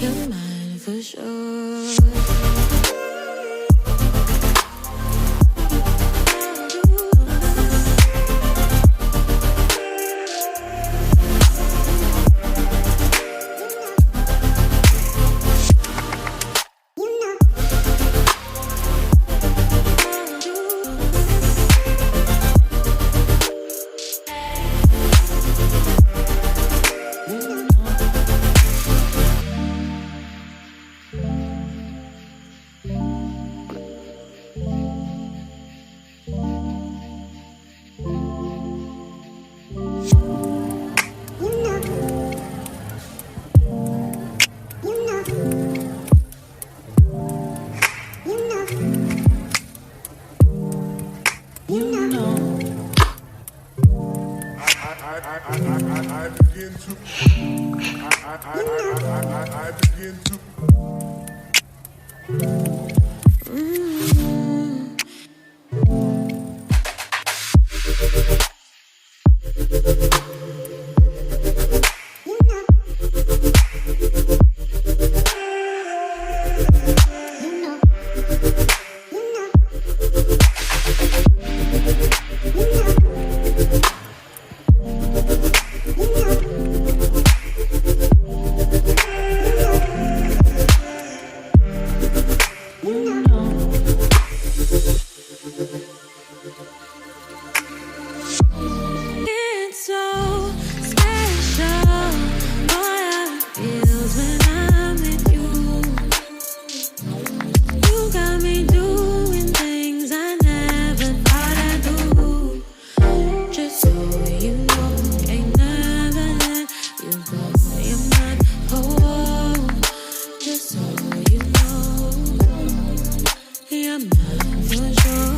You're mine for sure. I begin to It's so special, boy, how it feels when I'm with you. You got me doing things I never thought I'd do. Just so you know, ain't never let you go. You're mine, oh, just so you know, you're mine for sure.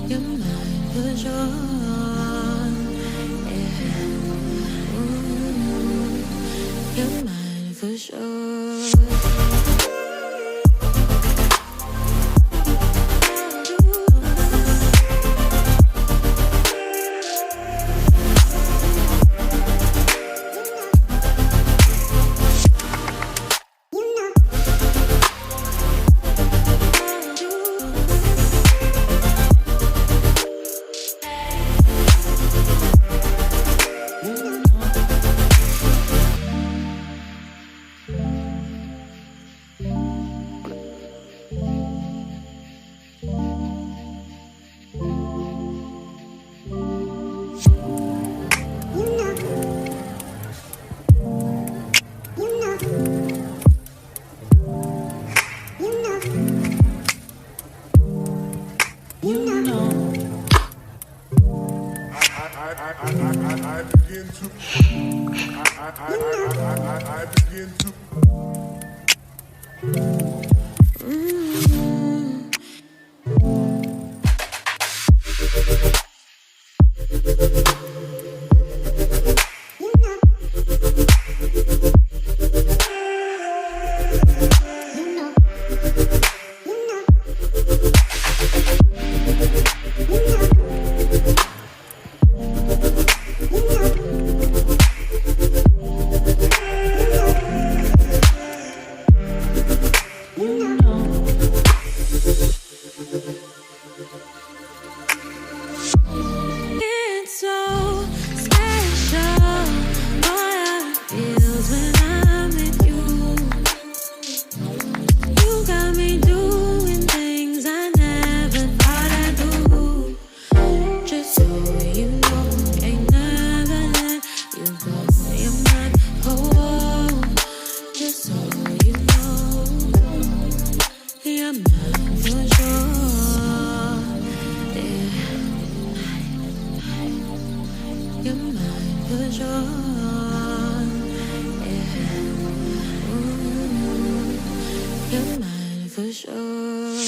You're mine for sure. Yeah. Ooh. You're mine for sure. I begin to I begin to It's so special, boy, how it feels when I'm with you. You got me doing things I never thought I'd do. Just so you know, ain't never let you go. You're mine, oh, just so you know, you're mine for sure. You're mine for sure. Yeah. Ooh. You're mine for sure.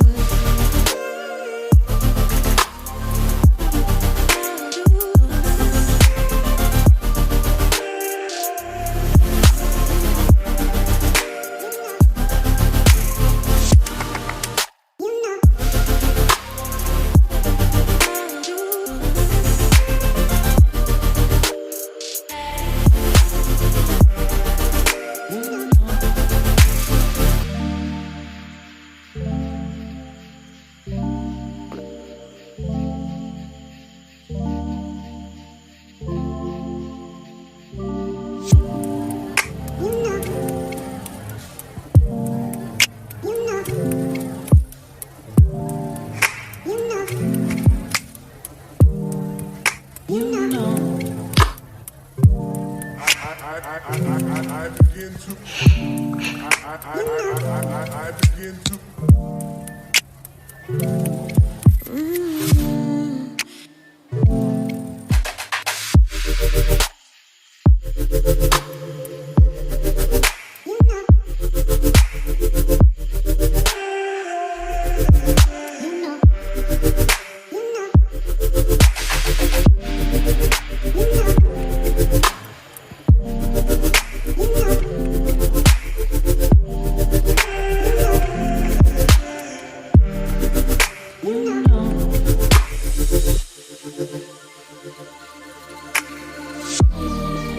I begin to. I begin to.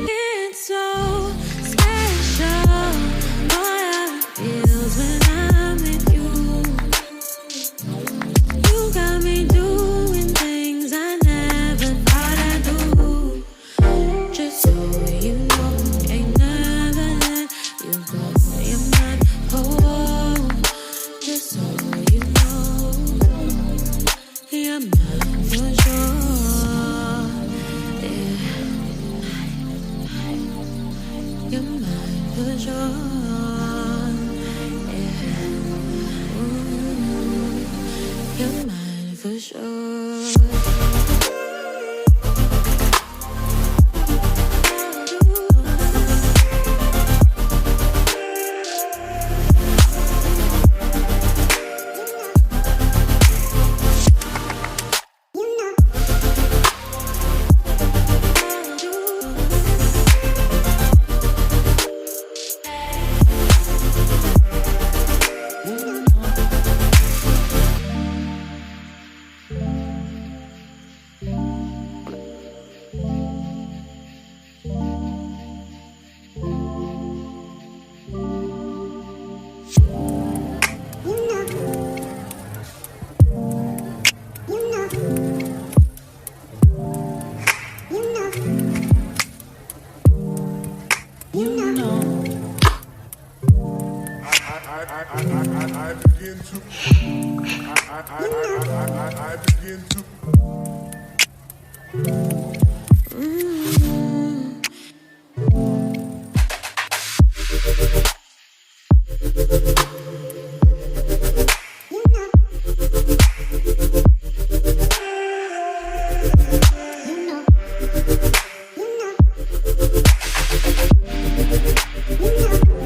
It's so special. Boy, how it feels when I'm with you. You got me doing things I never thought I'd do. Just so you know, ain't never let you go. You're mine, oh, just so you know, you're mine for sure. Yeah. You're mine for sure. Yeah. Ooh, you're mine for sure. I begin to. I begin to.